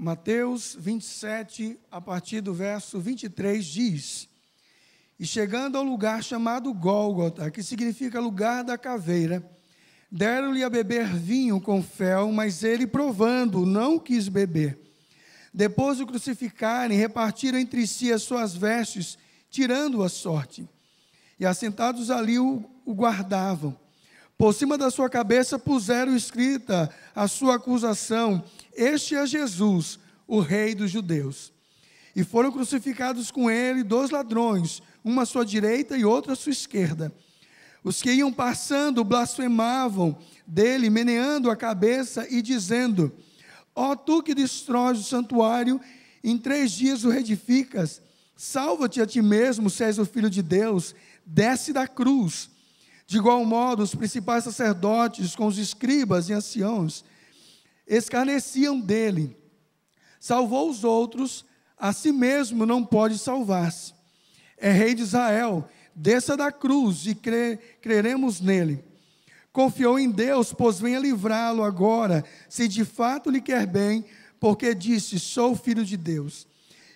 Mateus 27, a partir do verso 23, diz: E chegando ao lugar chamado Gólgota, que significa lugar da caveira, deram-lhe a beber vinho com fel, mas ele, provando, não quis beber. Depois de o crucificarem, repartiram entre si as suas vestes, tirando a sorte. E assentados ali o guardavam. Por cima da sua cabeça puseram escrita a sua acusação: Este é Jesus, o Rei dos Judeus. E foram crucificados com ele 2 ladrões, uma à sua direita e outra à sua esquerda. Os que iam passando blasfemavam dele, meneando a cabeça e dizendo: Ó tu que destróis o santuário, em 3 dias o reedificas, salva-te a ti mesmo, se és o Filho de Deus, desce da cruz. De igual modo, os principais sacerdotes, com os escribas e anciãos, escarneciam dele. Salvou os outros, a si mesmo não pode salvar-se. É rei de Israel, desça da cruz e creremos nele. Confiou em Deus, pois venha livrá-lo agora, se de fato lhe quer bem, porque disse: sou filho de Deus.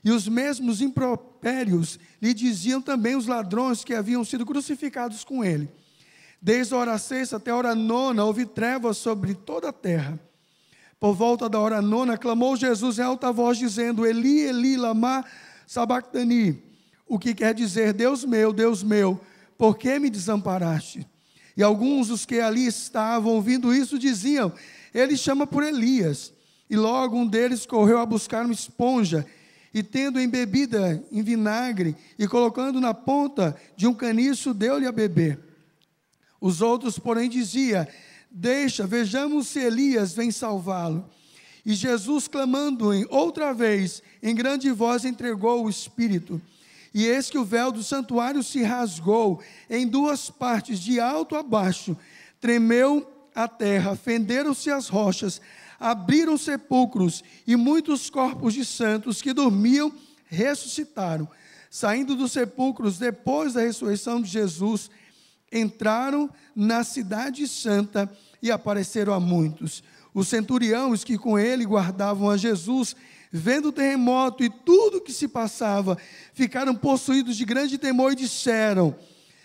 E os mesmos impropérios lhe diziam também os ladrões que haviam sido crucificados com ele. Desde a hora 6 até a hora 9 houve trevas sobre toda a terra. Por volta da hora 9, clamou Jesus em alta voz, dizendo: Eli, Eli, lama sabactani, o que quer dizer: Deus meu, por que me desamparaste? E alguns dos que ali estavam ouvindo isso diziam: Ele chama por Elias. E logo um deles correu a buscar uma esponja, e tendo embebida em vinagre, e colocando na ponta de um caniço, deu-lhe a beber. Os outros, porém, diziam: Deixa, vejamos se Elias vem salvá-lo. E Jesus, clamando outra vez, em grande voz, entregou o Espírito. E eis que o véu do santuário se rasgou em 2 partes, de alto a baixo. Tremeu a terra, fenderam-se as rochas, abriram sepulcros, e muitos corpos de santos que dormiam ressuscitaram. Saindo dos sepulcros, depois da ressurreição de Jesus, entraram na cidade santa e apareceram a muitos. Os centuriões que com ele guardavam a Jesus, vendo o terremoto e tudo o que se passava, ficaram possuídos de grande temor e disseram: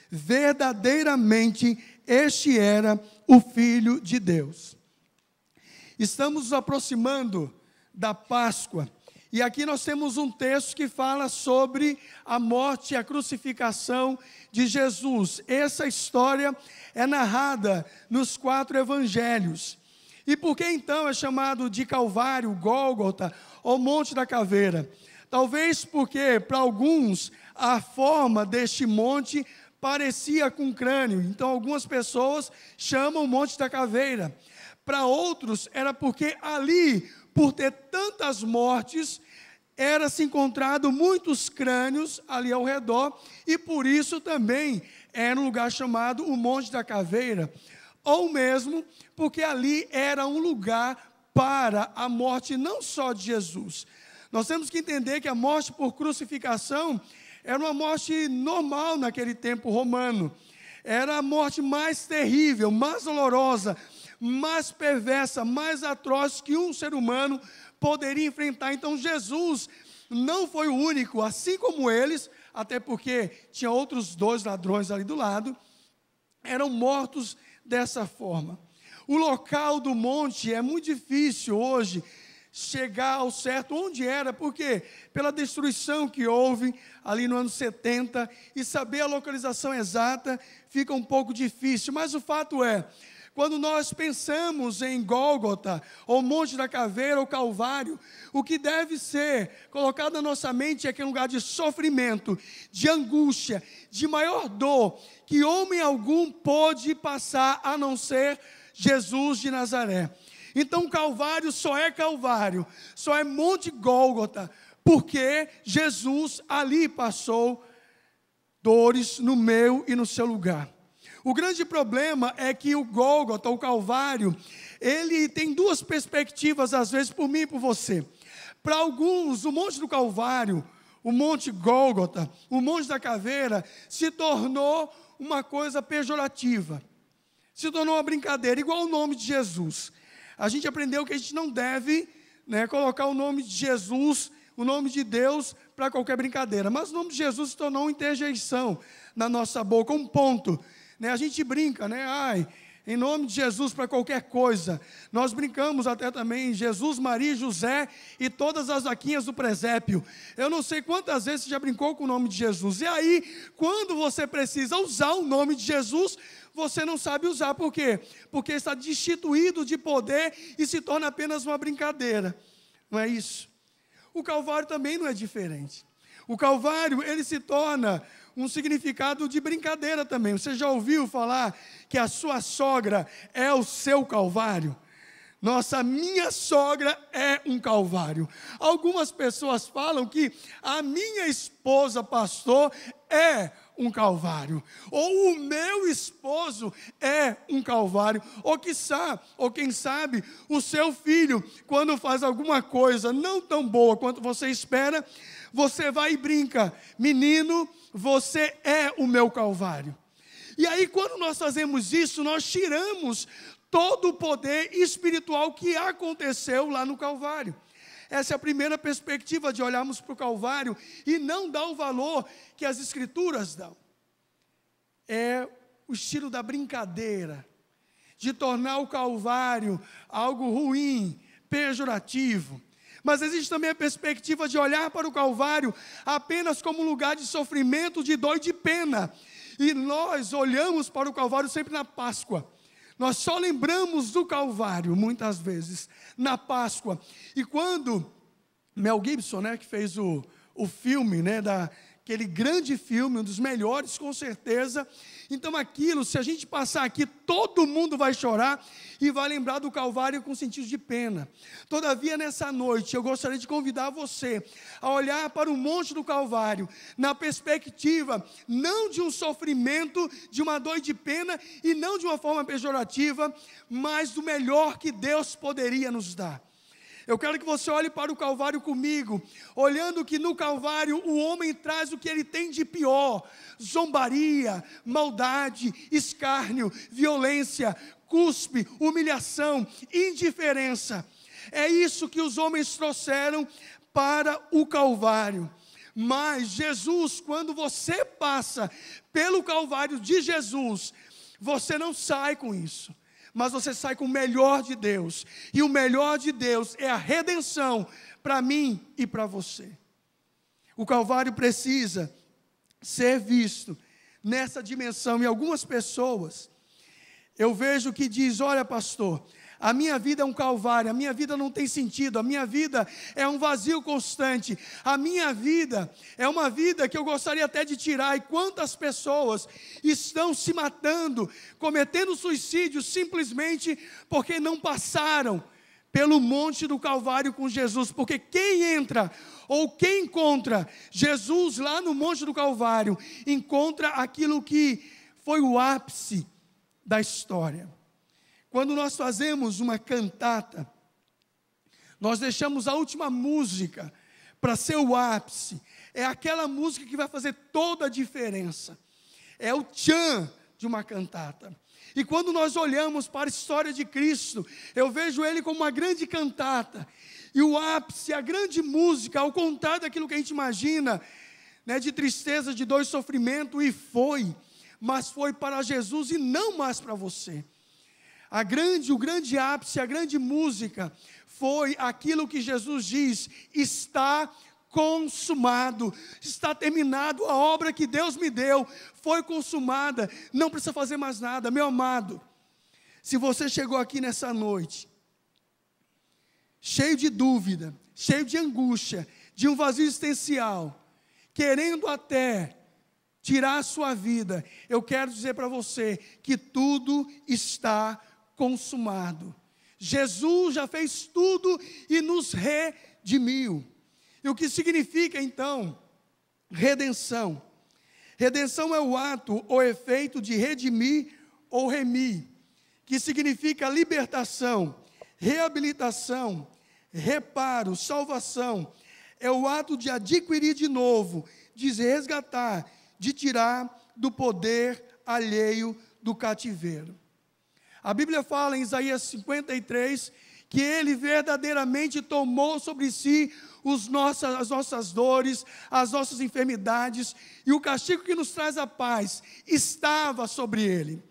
verdadeiramente este era o Filho de Deus. Estamos nos aproximando da Páscoa. E aqui nós temos um texto que fala sobre a morte e a crucificação de Jesus. Essa história é narrada nos 4 evangelhos. E por que então é chamado de Calvário, Gólgota, ou Monte da Caveira? Talvez porque, para alguns, a forma deste monte parecia com um crânio. Então, algumas pessoas chamam Monte da Caveira. Para outros, era porque ali, por ter tantas mortes, era-se encontrado muitos crânios ali ao redor, e por isso também era um lugar chamado o Monte da Caveira, ou mesmo porque ali era um lugar para a morte não só de Jesus. Nós temos que entender que a morte por crucificação era uma morte normal naquele tempo romano. Era a morte mais terrível, mais dolorosa, mais perversa, mais atroz que um ser humano poderia enfrentar. Então Jesus não foi o único, assim como eles, até porque tinha outros 2 ladrões ali do lado, eram mortos dessa forma. O local do monte é muito difícil hoje chegar ao certo onde era, porque pela destruição que houve ali no ano 70, e saber a localização exata fica um pouco difícil, mas o fato é, quando nós pensamos em Gólgota, ou Monte da Caveira, ou Calvário, o que deve ser colocado na nossa mente é aquele lugar de sofrimento, de angústia, de maior dor, que homem algum pôde passar a não ser Jesus de Nazaré. Então Calvário, só é Monte Gólgota, porque Jesus ali passou dores no meu e no seu lugar. O grande problema é que o Gólgota, o Calvário, ele tem 2 perspectivas, às vezes, por mim e por você. Para alguns, o Monte do Calvário, o Monte Gólgota, o Monte da Caveira, se tornou uma coisa pejorativa. Se tornou uma brincadeira, igual o nome de Jesus. A gente aprendeu que a gente não deve né, colocar o nome de Jesus, o nome de Deus, para qualquer brincadeira. Mas o nome de Jesus se tornou uma interjeição na nossa boca, um ponto. Né? A gente brinca, né? Ai, em nome de Jesus para qualquer coisa. Nós brincamos até também Jesus, Maria, José e todas as vaquinhas do presépio. Eu não sei quantas vezes você já brincou com o nome de Jesus. E aí, quando você precisa usar o nome de Jesus, você não sabe usar. Por quê? Porque está destituído de poder e se torna apenas uma brincadeira. Não é isso? O Calvário também não é diferente. O Calvário, ele se torna um significado de brincadeira também. Você já ouviu falar que a sua sogra é o seu Calvário? Nossa, minha sogra é um Calvário. Algumas pessoas falam que a minha esposa, pastor, é um Calvário. Ou o meu esposo é um Calvário. Ou quiçá, ou quem sabe, o seu filho, quando faz alguma coisa não tão boa quanto você espera, você vai e brinca: menino, você é o meu Calvário. E aí, quando nós fazemos isso, nós tiramos todo o poder espiritual que aconteceu lá no Calvário. Essa é a primeira perspectiva de olharmos para o Calvário e não dar o valor que as Escrituras dão. É o estilo da brincadeira, de tornar o Calvário algo ruim, pejorativo. Mas existe também a perspectiva de olhar para o Calvário apenas como um lugar de sofrimento, de dor e de pena. E nós olhamos para o Calvário sempre na Páscoa. Nós só lembramos do Calvário, muitas vezes, na Páscoa. E quando Mel Gibson, né, que fez o filme, né, aquele grande filme, um dos melhores, com certeza. Então aquilo, se a gente passar aqui, todo mundo vai chorar e vai lembrar do Calvário com sentido de pena. Todavia, nessa noite, eu gostaria de convidar você a olhar para o Monte do Calvário, na perspectiva, não de um sofrimento, de uma dor de pena, e não de uma forma pejorativa, mas do melhor que Deus poderia nos dar. Eu quero que você olhe para o Calvário comigo, olhando que no Calvário o homem traz o que ele tem de pior: zombaria, maldade, escárnio, violência, cuspe, humilhação, indiferença. É isso que os homens trouxeram para o Calvário. Mas Jesus, quando você passa pelo Calvário de Jesus, você não sai com isso, mas você sai com o melhor de Deus. E o melhor de Deus é a redenção para mim e para você. O Calvário precisa ser visto nessa dimensão. E algumas pessoas, eu vejo que diz: olha, pastor, a minha vida é um calvário, a minha vida não tem sentido, a minha vida é um vazio constante, a minha vida é uma vida que eu gostaria até de tirar. E quantas pessoas estão se matando, cometendo suicídio, simplesmente porque não passaram pelo monte do Calvário com Jesus. Porque quem entra, ou quem encontra Jesus lá no monte do Calvário, encontra aquilo que foi o ápice da história. Quando nós fazemos uma cantata, nós deixamos a última música para ser o ápice. É aquela música que vai fazer toda a diferença. É o tchan de uma cantata. E quando nós olhamos para a história de Cristo, eu vejo ele como uma grande cantata. E o ápice, a grande música, ao contrário daquilo que a gente imagina, né, de tristeza, de dor e sofrimento, e foi. Mas foi para Jesus e não mais para você. O grande ápice, a grande música foi aquilo que Jesus diz: está consumado, está terminado, a obra que Deus me deu foi consumada, não precisa fazer mais nada. Meu amado, se você chegou aqui nessa noite cheio de dúvida, cheio de angústia, de um vazio existencial, querendo até tirar a sua vida, eu quero dizer para você que tudo está consumado. Jesus já fez tudo e nos redimiu. E o que significa então redenção? Redenção é o ato ou efeito de redimir ou remir, que significa libertação, reabilitação, reparo, salvação. É o ato de adquirir de novo, de resgatar, de tirar do poder alheio do cativeiro. A Bíblia fala em Isaías 53, que Ele verdadeiramente tomou sobre si as nossas dores, as nossas enfermidades, e o castigo que nos traz a paz estava sobre Ele.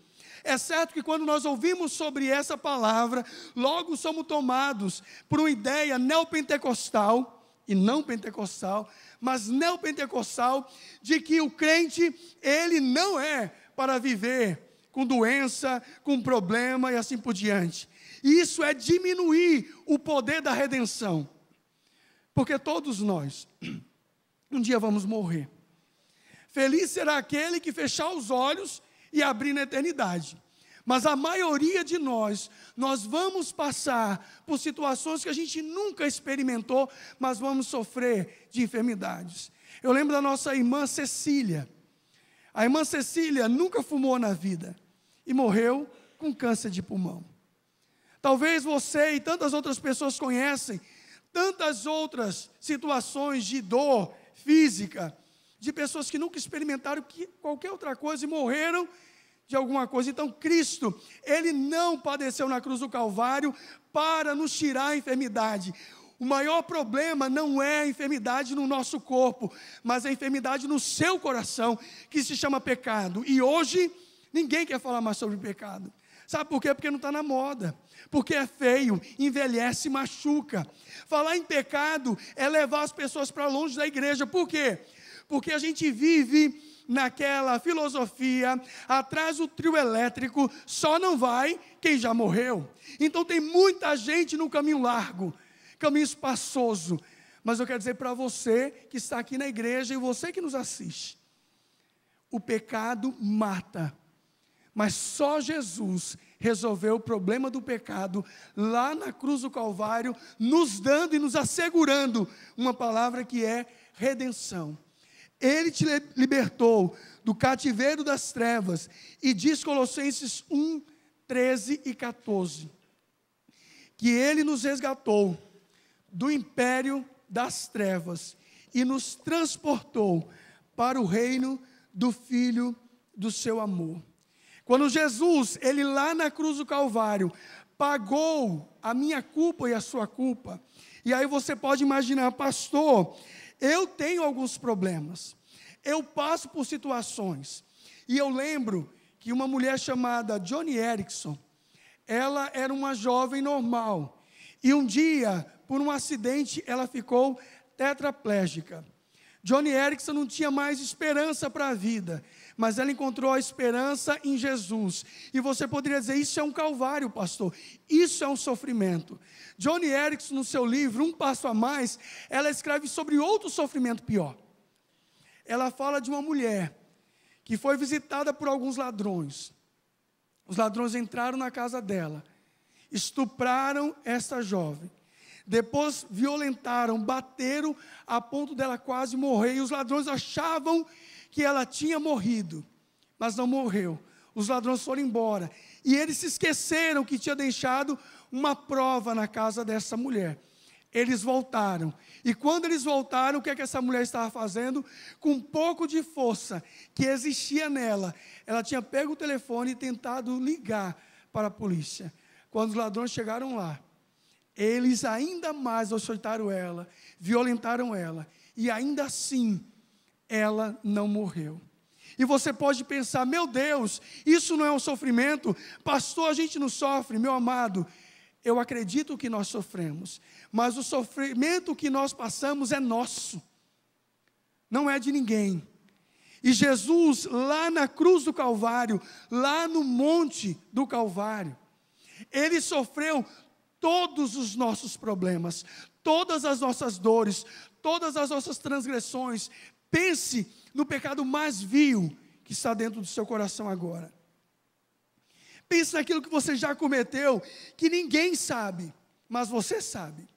É certo que quando nós ouvimos sobre essa palavra, logo somos tomados por uma ideia neopentecostal, e não pentecostal, mas neopentecostal, de que o crente, ele não é para viver com doença, com problema e assim por diante. E isso é diminuir o poder da redenção. Porque todos nós, um dia vamos morrer. Feliz será aquele que fechar os olhos e abrir na eternidade. Mas a maioria de nós vamos passar por situações que a gente nunca experimentou, mas vamos sofrer de enfermidades. Eu lembro da nossa irmã Cecília. A irmã Cecília nunca fumou na vida e morreu com câncer de pulmão. Talvez você e tantas outras pessoas conhecem tantas outras situações de dor física, de pessoas que nunca experimentaram qualquer outra coisa e morreram de alguma coisa. Então Cristo, Ele não padeceu na cruz do Calvário para nos tirar a enfermidade. O maior problema não é a enfermidade no nosso corpo, mas a enfermidade no seu coração, que se chama pecado. E hoje, ninguém quer falar mais sobre pecado. Sabe por quê? Porque não está na moda. Porque é feio, envelhece e machuca. Falar em pecado é levar as pessoas para longe da igreja. Por quê? Porque a gente vive naquela filosofia, atrás do trio elétrico, só não vai quem já morreu. Então tem muita gente no caminho largo, caminho espaçoso. Mas eu quero dizer para você que está aqui na igreja e você que nos assiste, o pecado mata, mas só Jesus resolveu o problema do pecado lá na cruz do Calvário, nos dando e nos assegurando uma palavra que é redenção. Ele te libertou do cativeiro das trevas, e diz Colossenses 1, 13 e 14, que Ele nos resgatou do império das trevas e nos transportou para o reino do Filho do seu amor. Quando Jesus, Ele lá na cruz do Calvário, pagou a minha culpa e a sua culpa, e aí você pode imaginar, pastor, eu tenho alguns problemas, eu passo por situações, e eu lembro que uma mulher chamada Joni Eareckson, ela era uma jovem normal, e um dia, por um acidente, ela ficou tetraplégica. Joni Eareckson não tinha mais esperança para a vida, mas ela encontrou a esperança em Jesus. E você poderia dizer, isso é um calvário, pastor, isso é um sofrimento. Joni Eareckson, no seu livro, Um Passo a Mais, ela escreve sobre outro sofrimento pior. Ela fala de uma mulher que foi visitada por alguns ladrões. Os ladrões entraram na casa dela, estupraram essa jovem. Depois violentaram, bateram a ponto dela quase morrer. E os ladrões achavam que ela tinha morrido, mas não morreu. Os ladrões foram embora. E eles se esqueceram que tinha deixado uma prova na casa dessa mulher. Eles voltaram. E quando eles voltaram, o que é que essa mulher estava fazendo? Com um pouco de força que existia nela, ela tinha pego o telefone e tentado ligar para a polícia. Quando os ladrões chegaram lá, eles ainda mais açoitaram ela, violentaram ela, e ainda assim, ela não morreu. E você pode pensar, meu Deus, isso não é um sofrimento? Pastor, a gente não sofre, meu amado. Eu acredito que nós sofremos, mas o sofrimento que nós passamos é nosso, não é de ninguém. E Jesus, lá na cruz do Calvário, lá no monte do Calvário, Ele sofreu todos os nossos problemas, todas as nossas dores, todas as nossas transgressões. Pense no pecado mais vil que está dentro do seu coração agora. Pense naquilo que você já cometeu, que ninguém sabe, mas você sabe.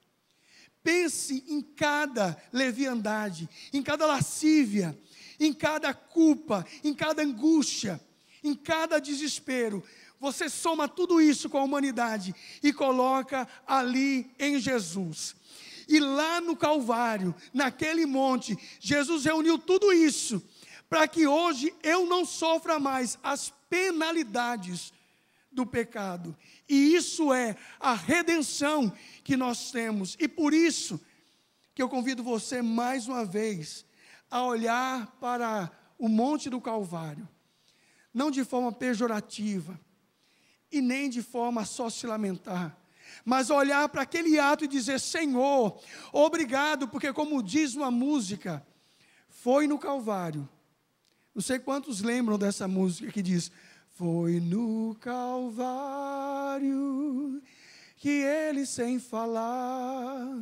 Pense em cada leviandade, em cada lascívia, em cada culpa, em cada angústia, em cada desespero. Você soma tudo isso com a humanidade e coloca ali em Jesus. E lá no Calvário, naquele monte, Jesus reuniu tudo isso para que hoje eu não sofra mais as penalidades do pecado. E isso é a redenção que nós temos. E por isso que eu convido você mais uma vez a olhar para o Monte do Calvário, não de forma pejorativa e nem de forma só se lamentar, mas olhar para aquele ato e dizer: Senhor, obrigado, porque como diz uma música, foi no Calvário. Não sei quantos lembram dessa música que diz: foi no Calvário que ele sem falar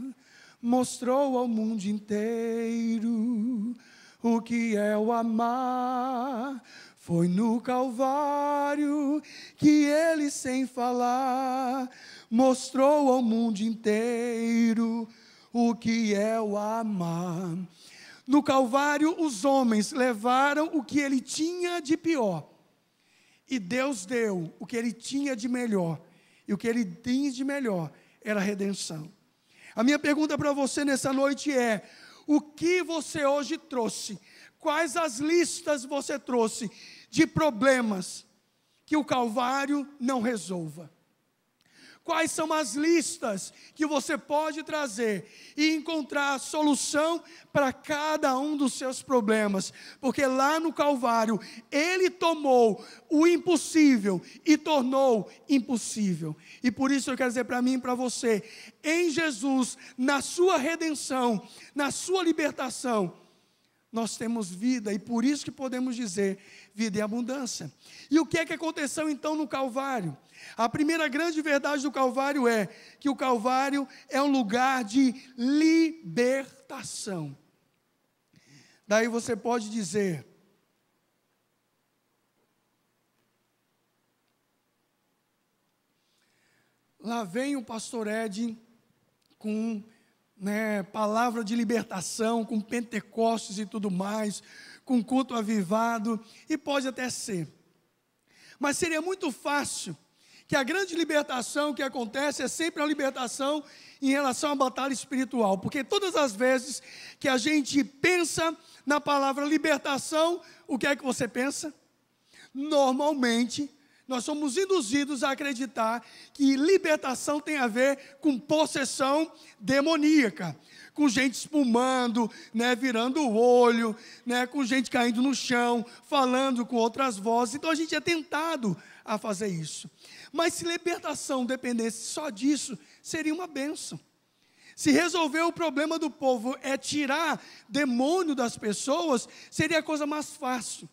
mostrou ao mundo inteiro o que é o amar. Foi no Calvário que ele sem falar mostrou ao mundo inteiro o que é o amar. No Calvário os homens levaram o que ele tinha de pior, e Deus deu o que ele tinha de melhor, e o que ele tinha de melhor era a redenção. A minha pergunta para você nessa noite é: o que você hoje trouxe? Quais as listas você trouxe de problemas que o Calvário não resolva? Quais são as listas que você pode trazer e encontrar a solução para cada um dos seus problemas? Porque lá no Calvário, ele tomou o impossível e tornou impossível. E por isso eu quero dizer para mim e para você: em Jesus, na sua redenção, na sua libertação, nós temos vida, e por isso que podemos dizer vida em abundância. E o que é que aconteceu então no Calvário? A primeira grande verdade do Calvário é que o Calvário é um lugar de libertação. Daí você pode dizer: lá vem o pastor Ed com palavra de libertação, com Pentecostes e tudo mais, com culto avivado, e pode até ser. Mas seria muito fácil que a grande libertação que acontece é sempre a libertação em relação à batalha espiritual, porque todas as vezes que a gente pensa na palavra libertação, o que é que você pensa? Normalmente, nós somos induzidos a acreditar que libertação tem a ver com possessão demoníaca, com gente espumando, virando o olho, com gente caindo no chão, falando com outras vozes. Então a gente é tentado a fazer isso. Mas se libertação dependesse só disso, seria uma bênção. Se resolver o problema do povo é tirar demônio das pessoas, seria a coisa mais fácil.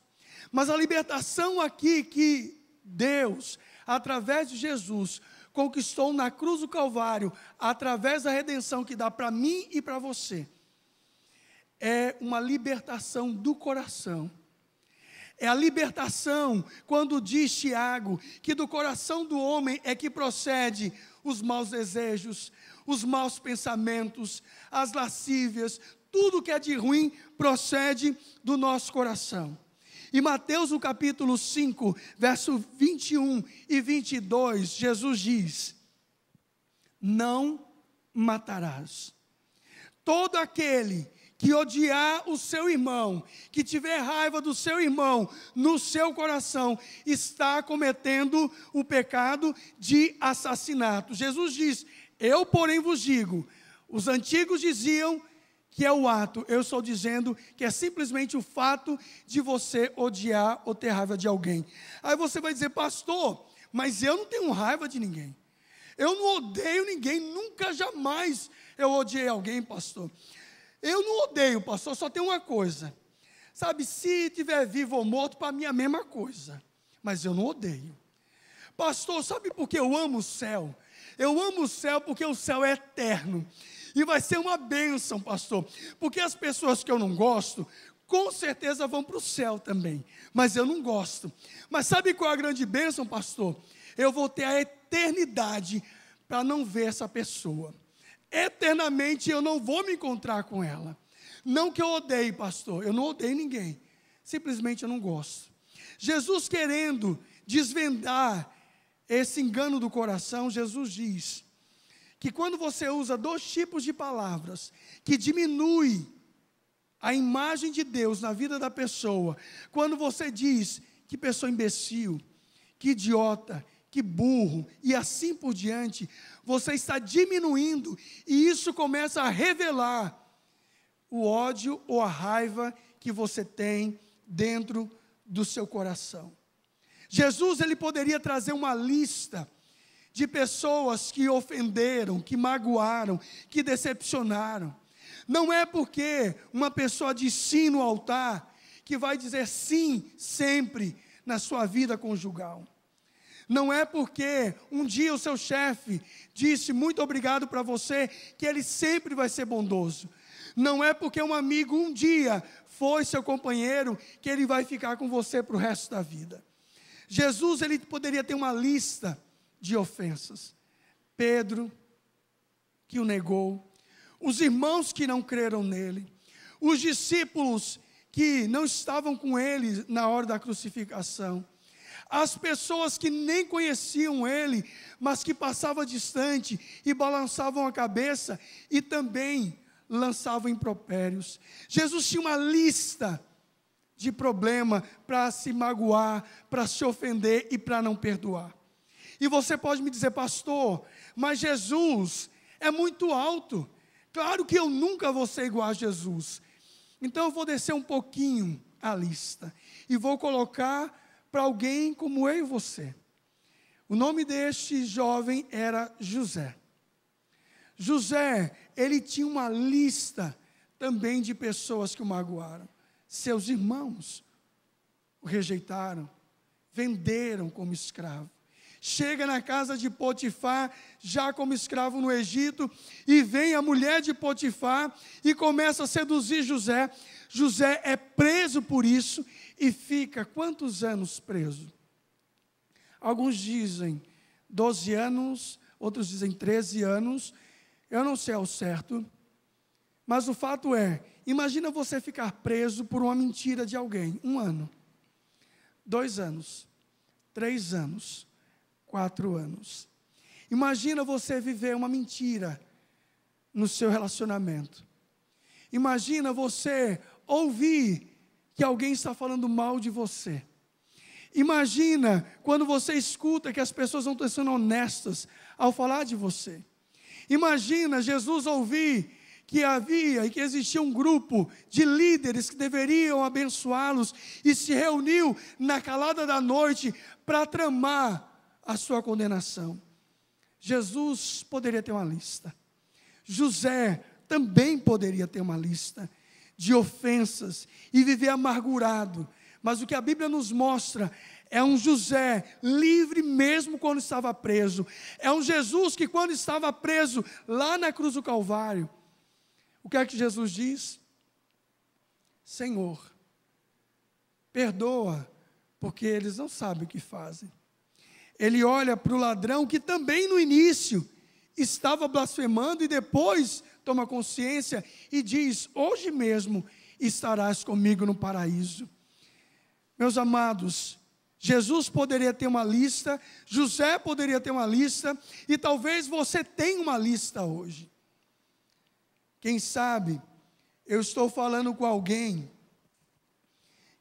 Mas a libertação aqui que Deus, através de Jesus, conquistou na cruz do Calvário, através da redenção que dá para mim e para você, é uma libertação do coração. É a libertação, quando diz Tiago, que do coração do homem é que procede os maus desejos, os maus pensamentos, as lascívias, tudo que é de ruim procede do nosso coração. E Mateus, no capítulo 5, verso 21 e 22, Jesus diz: não matarás. Todo aquele que odiar o seu irmão, que tiver raiva do seu irmão no seu coração, está cometendo o pecado de assassinato. Jesus diz: eu, porém, vos digo. Os antigos diziam que é o ato, eu estou dizendo que é simplesmente o fato de você odiar ou ter raiva de alguém. Aí você vai dizer: pastor, mas eu não tenho raiva de ninguém. Eu não odeio ninguém, nunca, jamais eu odiei alguém, pastor. Eu não odeio, pastor, só tem uma coisa. Sabe, se tiver vivo ou morto, para mim é a mesma coisa. Mas eu não odeio. Pastor, sabe por que eu amo o céu? Eu amo o céu porque o céu é eterno. E vai ser uma bênção, pastor. Porque as pessoas que eu não gosto, com certeza vão para o céu também. Mas eu não gosto. Mas sabe qual é a grande bênção, pastor? Eu vou ter a eternidade para não ver essa pessoa. Eternamente eu não vou me encontrar com ela. Não que eu odeie, pastor. Eu não odeio ninguém. Simplesmente eu não gosto. Jesus, querendo desvendar esse engano do coração, Jesus diz que quando você usa dois tipos de palavras que diminui a imagem de Deus na vida da pessoa, quando você diz que pessoa imbecil, que idiota, que burro, e assim por diante, você está diminuindo, e isso começa a revelar o ódio ou a raiva que você tem dentro do seu coração. Jesus, ele poderia trazer uma lista de pessoas que ofenderam, que magoaram, que decepcionaram. Não é porque uma pessoa diz sim no altar, que vai dizer sim sempre na sua vida conjugal. Não é porque um dia o seu chefe disse muito obrigado para você, que ele sempre vai ser bondoso. Não é porque um amigo um dia foi seu companheiro, que ele vai ficar com você para o resto da vida. Jesus, ele poderia ter uma lista de ofensas. Pedro, que o negou. Os irmãos que não creram nele. Os discípulos que não estavam com ele na hora da crucificação. As pessoas que nem conheciam ele, mas que passavam distante e balançavam a cabeça e também lançavam impropérios. Jesus tinha uma lista de problema para se magoar, para se ofender e para não perdoar. E você pode me dizer, pastor, mas Jesus é muito alto. Claro que eu nunca vou ser igual a Jesus. Então eu vou descer um pouquinho a lista e vou colocar para alguém como eu e você. O nome deste jovem era José. José, ele tinha uma lista também de pessoas que o magoaram. Seus irmãos o rejeitaram, venderam como escravo. Chega na casa de Potifar, já como escravo no Egito, e vem a mulher de Potifar e começa a seduzir José. José é preso por isso e fica quantos anos preso? Alguns dizem 12 anos, outros dizem 13 anos, eu não sei ao certo, mas o fato é, imagina você ficar preso por uma mentira de alguém, 1 ano, 2 anos, 3 anos, 4 anos. Imagina você viver uma mentira no seu relacionamento. Imagina você ouvir que alguém está falando mal de você. Imagina quando você escuta que as pessoas não estão sendo honestas ao falar de você. Imagina Jesus ouvir que havia e que existia um grupo de líderes que deveriam abençoá-los e se reuniu na calada da noite para tramar a sua condenação. Jesus poderia ter uma lista. José também poderia ter uma lista de ofensas e viver amargurado. Mas o que a Bíblia nos mostra é um José livre mesmo quando estava preso. É um Jesus que quando estava preso lá na cruz do Calvário, o que é que Jesus diz? Senhor, perdoa, porque eles não sabem o que fazem. Ele olha para o ladrão que também no início estava blasfemando e depois toma consciência e diz, hoje mesmo estarás comigo no paraíso. Meus amados, Jesus poderia ter uma lista, José poderia ter uma lista, e talvez você tenha uma lista hoje. Quem sabe, eu estou falando com alguém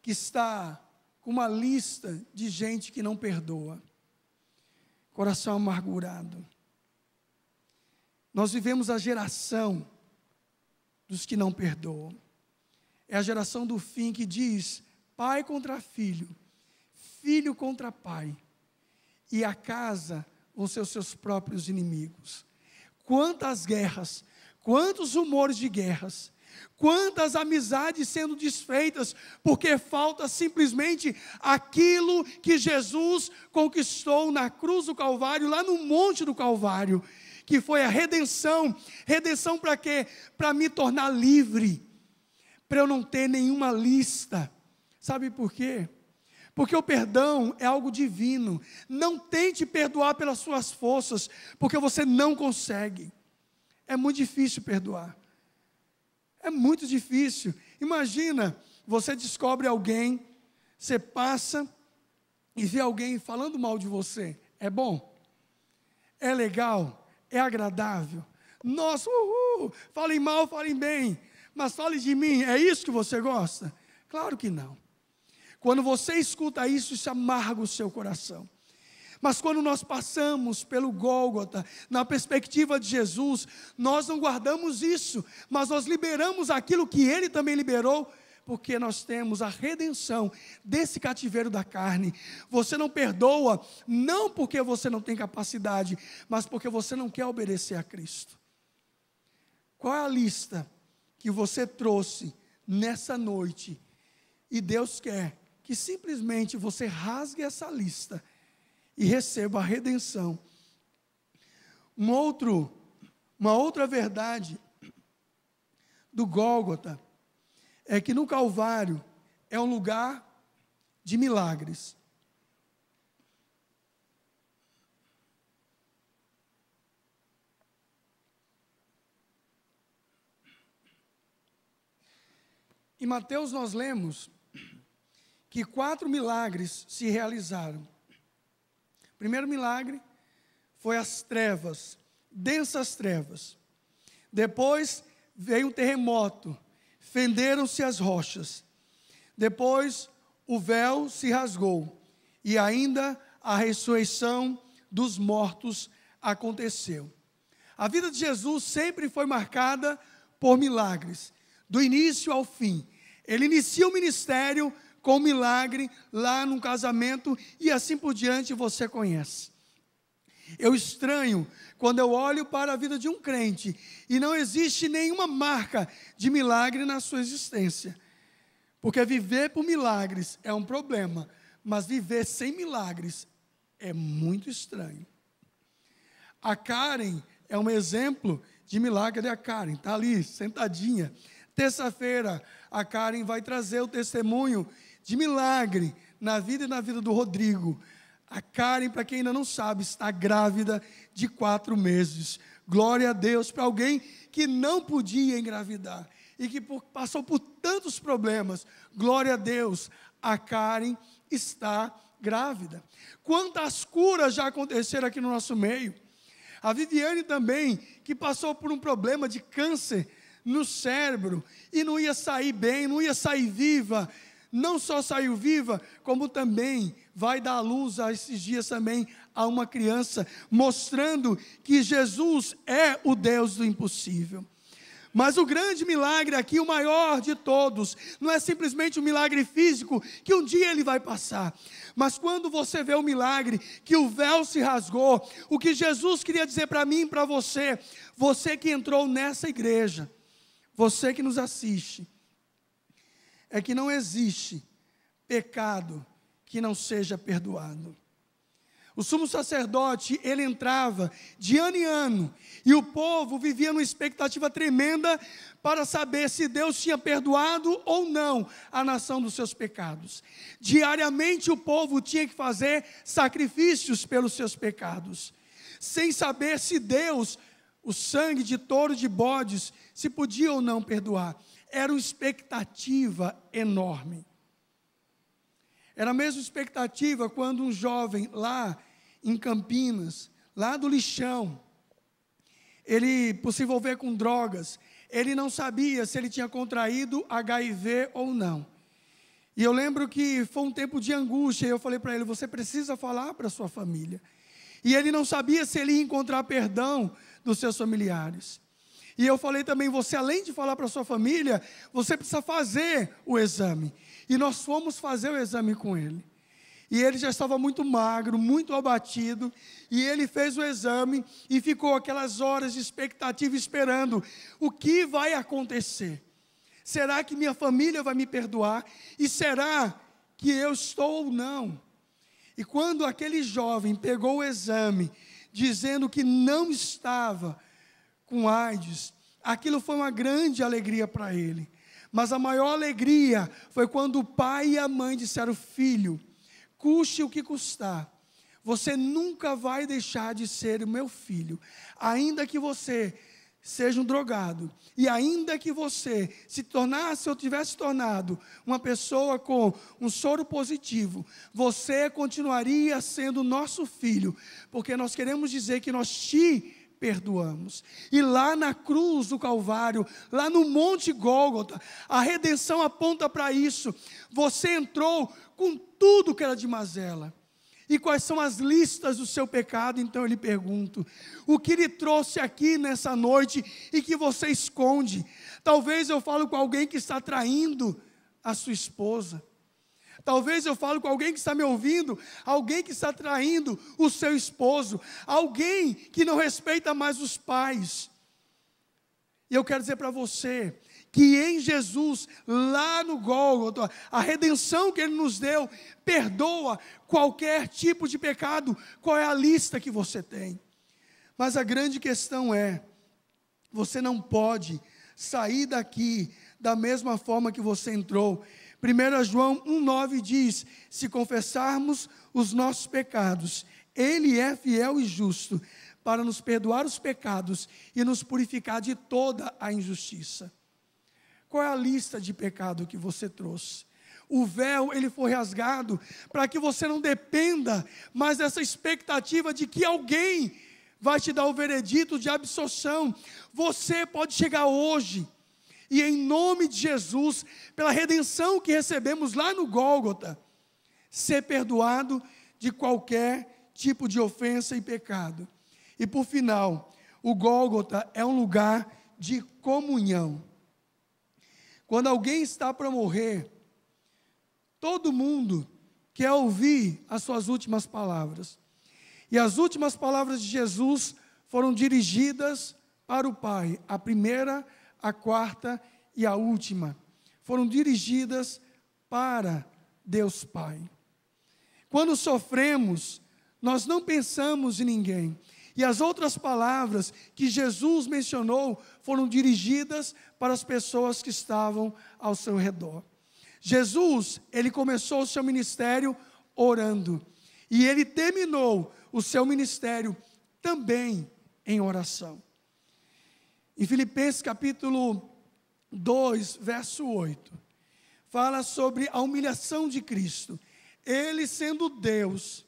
que está com uma lista de gente que não perdoa, coração amargurado. Nós vivemos a geração dos que não perdoam. É a geração do fim que diz, pai contra filho, filho contra pai, e a casa vão ser os seus próprios inimigos. Quantas guerras, quantos rumores de guerras, quantas amizades sendo desfeitas, porque falta simplesmente aquilo que Jesus conquistou na cruz do Calvário, lá no Monte do Calvário, que foi a redenção. Redenção para quê? Para me tornar livre, para eu não ter nenhuma lista. Sabe por quê? Porque o perdão é algo divino. Não tente perdoar pelas suas forças, porque você não consegue. É muito difícil perdoar. É muito difícil. Imagina, você descobre alguém, você passa e vê alguém falando mal de você. É bom? É legal? É agradável? Nossa, falem mal, falem bem, mas fale de mim, é isso que você gosta? Claro que não. Quando você escuta isso, isso amarga o seu coração. Mas quando nós passamos pelo Gólgota, na perspectiva de Jesus, nós não guardamos isso, mas nós liberamos aquilo que Ele também liberou, porque nós temos a redenção desse cativeiro da carne. Você não perdoa, não porque você não tem capacidade, mas porque você não quer obedecer a Cristo. Qual é a lista que você trouxe nessa noite? E Deus quer que simplesmente você rasgue essa lista e receba a redenção. Uma outra verdade do Gólgota é que no Calvário é um lugar de milagres. Em Mateus nós lemos que 4 milagres se realizaram. O primeiro milagre foi as trevas, densas trevas. Depois veio um terremoto, fenderam-se as rochas. Depois o véu se rasgou e ainda a ressurreição dos mortos aconteceu. A vida de Jesus sempre foi marcada por milagres, do início ao fim. Ele inicia o ministério com um milagre lá num casamento e assim por diante você conhece. Eu estranho quando eu olho para a vida de um crente e não existe nenhuma marca de milagre na sua existência. Porque viver por milagres é um problema, mas viver sem milagres é muito estranho. A Karen é um exemplo de milagre. Cadê a Karen? Está ali, sentadinha. Terça-feira, a Karen vai trazer o testemunho de milagre na vida e na vida do Rodrigo. A Karen, para quem ainda não sabe, está grávida de 4 meses. Glória a Deus para alguém que não podia engravidar e que passou por tantos problemas. Glória a Deus, a Karen está grávida. Quantas curas já aconteceram aqui no nosso meio? A Viviane também, que passou por um problema de câncer no cérebro e não ia sair bem, não ia sair viva. Não só saiu viva, como também vai dar à luz a esses dias também a uma criança, mostrando que Jesus é o Deus do impossível. Mas o grande milagre aqui, o maior de todos, não é simplesmente um milagre físico, que um dia ele vai passar. Mas quando você vê o milagre, que o véu se rasgou, o que Jesus queria dizer para mim e para você, você que entrou nessa igreja, você que nos assiste, é que não existe pecado que não seja perdoado. O sumo sacerdote, ele entrava de ano em ano, e o povo vivia numa expectativa tremenda para saber se Deus tinha perdoado ou não a nação dos seus pecados. Diariamente o povo tinha que fazer sacrifícios pelos seus pecados, sem saber se Deus, o sangue de touro, de bodes, se podia ou não perdoar. Era uma expectativa enorme. Era a mesma expectativa quando um jovem lá em Campinas, lá do lixão, ele, por se envolver com drogas, ele não sabia se ele tinha contraído HIV ou não. E eu lembro que foi um tempo de angústia, e eu falei para ele, você precisa falar para a sua família. E ele não sabia se ele ia encontrar perdão dos seus familiares. E eu falei também, você além de falar para a sua família, você precisa fazer o exame. E nós fomos fazer o exame com ele. E ele já estava muito magro, muito abatido. E ele fez o exame e ficou aquelas horas de expectativa esperando. O que vai acontecer? Será que minha família vai me perdoar? E será que eu estou ou não? E quando aquele jovem pegou o exame, dizendo que não estava com AIDS, aquilo foi uma grande alegria para ele. Mas a maior alegria foi quando o pai e a mãe disseram, filho, custe o que custar, você nunca vai deixar de ser o meu filho, ainda que você seja um drogado, e ainda que você se tornasse ou tivesse tornado uma pessoa com um soro positivo, você continuaria sendo nosso filho, porque nós queremos dizer que nós te perdoamos. E lá na cruz do Calvário, lá no Monte Gólgota, a redenção aponta para isso. Você entrou com tudo que era de mazela, E quais são as listas do seu pecado? Então eu lhe pergunto, o que lhe trouxe aqui nessa noite e que você esconde? Talvez eu falo com alguém que está traindo a sua esposa. Talvez eu falo com alguém que está me ouvindo, alguém que está traindo o seu esposo, alguém que não respeita mais os pais. E eu quero dizer para você que em Jesus, lá no Gólgota, a redenção que Ele nos deu, perdoa qualquer tipo de pecado. Qual é a lista que você tem? Mas a grande questão é, você não pode sair daqui da mesma forma que você entrou. 1 João 1,9 diz, se confessarmos os nossos pecados, Ele é fiel e justo para nos perdoar os pecados e nos purificar de toda a injustiça. Qual é a lista de pecado que você trouxe? O véu, ele foi rasgado para que você não dependa mais dessa expectativa de que alguém vai te dar o veredito de absolução. Você pode chegar hoje e em nome de Jesus, pela redenção que recebemos lá no Gólgota, ser perdoado de qualquer tipo de ofensa e pecado. E por final, o Gólgota é um lugar de comunhão. Quando alguém está para morrer, todo mundo quer ouvir as suas últimas palavras. E as últimas palavras de Jesus foram dirigidas para o Pai. A primeira, a quarta e a última foram dirigidas para Deus Pai. Quando sofremos, nós não pensamos em ninguém. E as outras palavras que Jesus mencionou foram dirigidas para as pessoas que estavam ao seu redor. Jesus, ele começou o seu ministério orando. E ele terminou o seu ministério também em oração. Em Filipenses capítulo 2, verso 8, fala sobre a humilhação de Cristo. Ele, sendo Deus,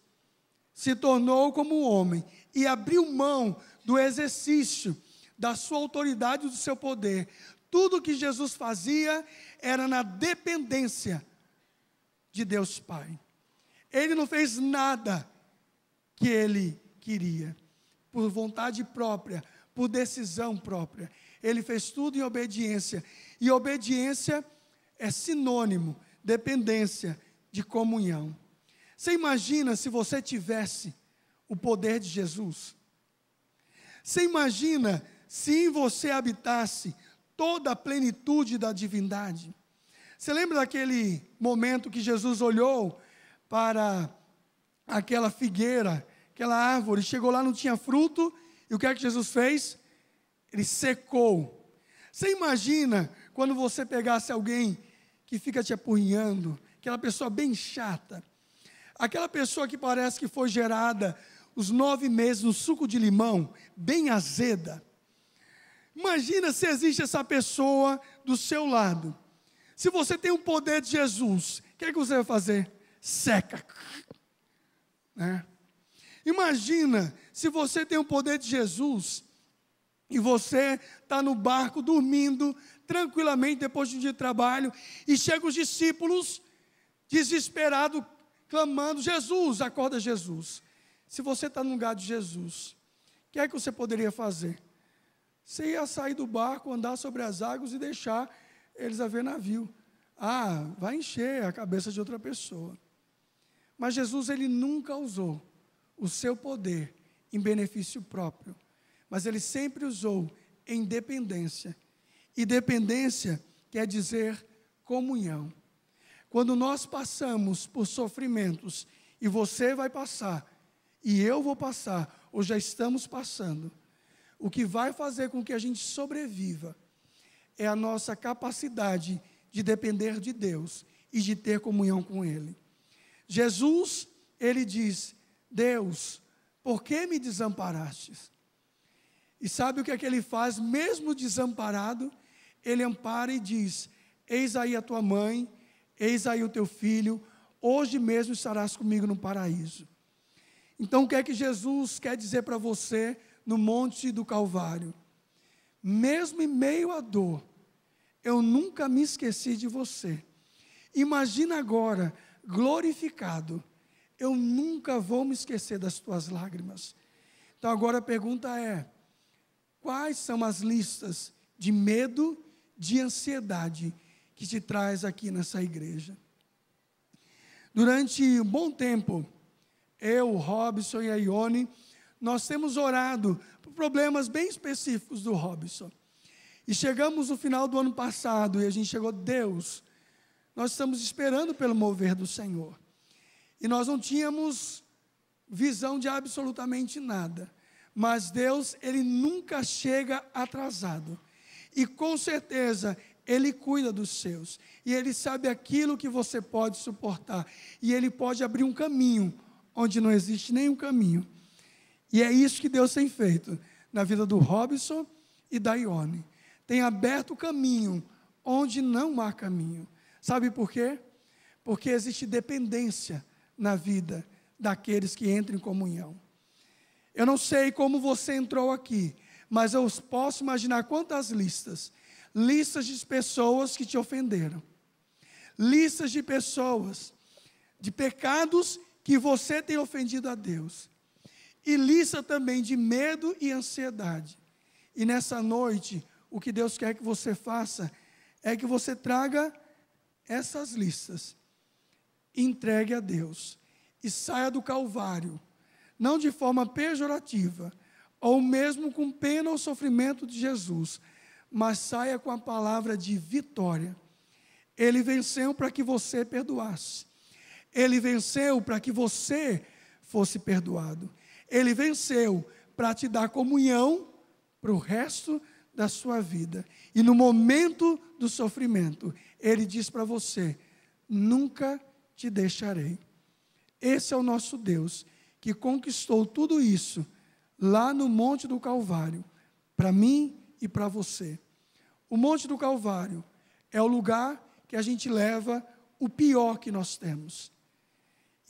se tornou como homem e abriu mão do exercício da sua autoridade e do seu poder. Tudo que Jesus fazia era na dependência de Deus Pai. Ele não fez nada que ele queria, por vontade própria, por decisão própria. Ele fez tudo em obediência. E obediência é sinônimo, dependência de comunhão. Você imagina se você tivesse o poder de Jesus? Você imagina se em você habitasse toda a plenitude da divindade? Você lembra daquele momento que Jesus olhou para aquela figueira, aquela árvore, chegou lá, não tinha fruto, e o que é que Jesus fez? Ele secou. Você imagina quando você pegasse alguém que fica te apurrinhando, aquela pessoa bem chata, aquela pessoa que parece que foi gerada os 9 meses no suco de limão, bem azeda. Imagina se existe essa pessoa do seu lado. Se você tem o poder de Jesus, o que é que você vai fazer? Seca. Né? Imagina se você tem o poder de Jesus e você está no barco dormindo tranquilamente depois de um dia de trabalho e chegam os discípulos desesperados clamando, Jesus, acorda Jesus. Se você está no lugar de Jesus, o que é que você poderia fazer? Você ia sair do barco, andar sobre as águas e deixar eles a ver navio. Ah, vai encher a cabeça de outra pessoa. Mas Jesus, ele nunca usou o seu poder em benefício próprio, mas ele sempre usou em dependência. E dependência quer dizer comunhão. Quando nós passamos por sofrimentos, e você vai passar, e eu vou passar, ou já estamos passando, o que vai fazer com que a gente sobreviva é a nossa capacidade de depender de Deus e de ter comunhão com Ele. Jesus, ele diz, Deus, por que me desamparastes? E sabe o que é que ele faz? Mesmo desamparado, ele ampara e diz, eis aí a tua mãe, eis aí o teu filho, hoje mesmo estarás comigo no paraíso. Então o que é que Jesus quer dizer para você no Monte do Calvário? Mesmo em meio à dor, eu nunca me esqueci de você. Imagina agora, glorificado, eu nunca vou me esquecer das tuas lágrimas. Então agora a pergunta é: quais são as listas de medo, de ansiedade que te traz aqui nessa igreja? Durante um bom tempo, eu, o Robson e a Ione, nós temos orado por problemas bem específicos do Robson. E chegamos no final do ano passado e a gente chegou: Deus, nós estamos esperando pelo mover do Senhor. E nós não tínhamos visão de absolutamente nada. Mas Deus, Ele nunca chega atrasado. E com certeza, Ele cuida dos seus. E Ele sabe aquilo que você pode suportar. E Ele pode abrir um caminho onde não existe nenhum caminho. E é isso que Deus tem feito na vida do Robson e da Ione. Tem aberto o caminho onde não há caminho. Sabe por quê? Porque existe dependência na vida daqueles que entram em comunhão. Eu não sei como você entrou aqui, mas eu posso imaginar quantas listas de pessoas que te ofenderam, listas de pessoas, de pecados que você tem ofendido a Deus, e lista também de medo e ansiedade. E nessa noite, o que Deus quer que você faça é que você traga essas listas, entregue a Deus e saia do Calvário, não de forma pejorativa, ou mesmo com pena ou sofrimento de Jesus, mas saia com a palavra de vitória. Ele venceu para que você perdoasse. Ele venceu para que você fosse perdoado. Ele venceu para te dar comunhão para o resto da sua vida. E no momento do sofrimento, Ele diz para você: nunca te deixarei. Esse é o nosso Deus, que conquistou tudo isso lá no Monte do Calvário, para mim e para você. O Monte do Calvário é o lugar que a gente leva o pior que nós temos.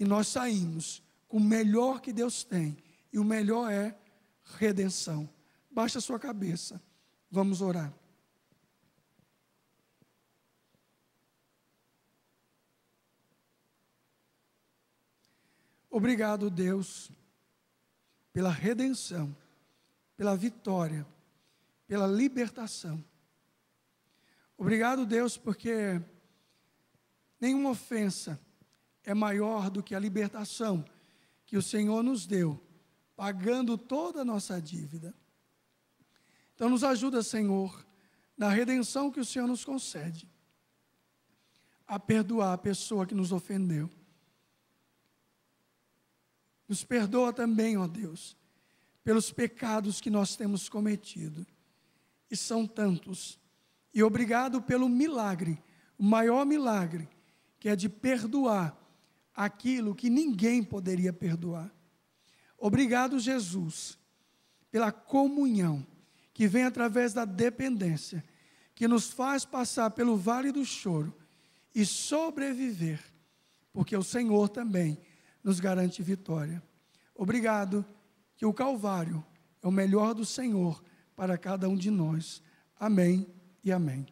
E nós saímos com o melhor que Deus tem, e o melhor é redenção. Baixa a sua cabeça, vamos orar. Obrigado, Deus, pela redenção, pela vitória, pela libertação. Obrigado, Deus, porque nenhuma ofensa é maior do que a libertação que o Senhor nos deu, pagando toda a nossa dívida. Então nos ajuda, Senhor, na redenção que o Senhor nos concede, a perdoar a pessoa que nos ofendeu. Nos perdoa também, ó Deus, pelos pecados que nós temos cometido. E são tantos. E obrigado pelo milagre, o maior milagre, que é de perdoar aquilo que ninguém poderia perdoar. Obrigado, Jesus, pela comunhão que vem através da dependência, que nos faz passar pelo vale do choro e sobreviver, porque o Senhor também nos garante vitória. Obrigado, que o Calvário é o melhor do Senhor para cada um de nós. Amém e amém.